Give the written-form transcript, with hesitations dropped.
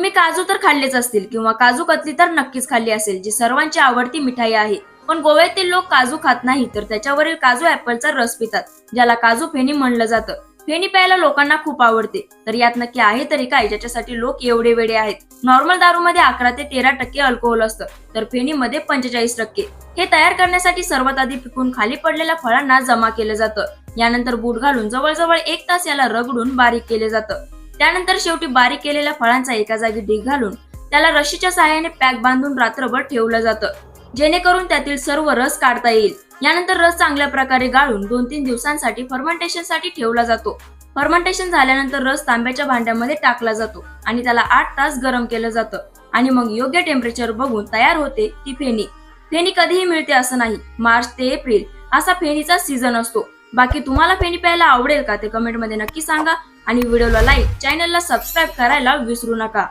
तुम्ही काजू तर खाल्लेच असतील किंवा काजू कतली तर नक्कीच खाल्ली असेल, जी सर्वांची आवडती मिठाई आहे. पण गोव्यातील लोक काजू खात नाही, तर त्याच्यावरील काजू ऍपलचा रस पितात, ज्याला काजू फेणी म्हणलं जातं. फेणी प्यायला लोकांना खूप आवडते. तर यात नक्की आहे तरी काय, ज्याच्यासाठी लोक एवढे वेडे आहेत? नॉर्मल दारूमध्ये 11 ते 13% अल्कोहोल असतं, तर फेणीमध्ये 45%. हे तयार करण्यासाठी सर्वात आधी पिकून खाली पडलेल्या फळांना जमा केलं जातं. यानंतर बूट घालून जवळजवळ 1 तास याला रगडून बारीक केले जातं. त्यानंतर शेवटी बारीक केलेल्या फळांचा एका जागी ढीग घालून त्याला रशीच्या सहाय्याने पॅक बांधून रात्रभर ठेवलं जातं, जेणेकरून त्यातील सर्व रस काढता येईल. यानंतर रस चांगल्या प्रकारे गाळून 2-3 दिवसांसाठी फर्मेंटेशनसाठी ठेवला जातो. फर्मेंटेशन झाल्यानंतर रस तांब्याच्या भांड्यामध्ये टाकला जातो आणि त्याला 8 तास गरम केलं जातं आणि मग योग्य टेम्परेचर बघून तयार होते ती फेणी. फेणी कधीही मिळते असं नाही. मार्च ते एप्रिल असा फेणीचा सीझन असतो. बाकी तुम्हाला फेणी प्यायला आवडेल का ते कमेंटमध्ये नक्की सांगा आणि व्हिडिओला लाईक, चॅनलला सबस्क्राईब करायला विसरू नका.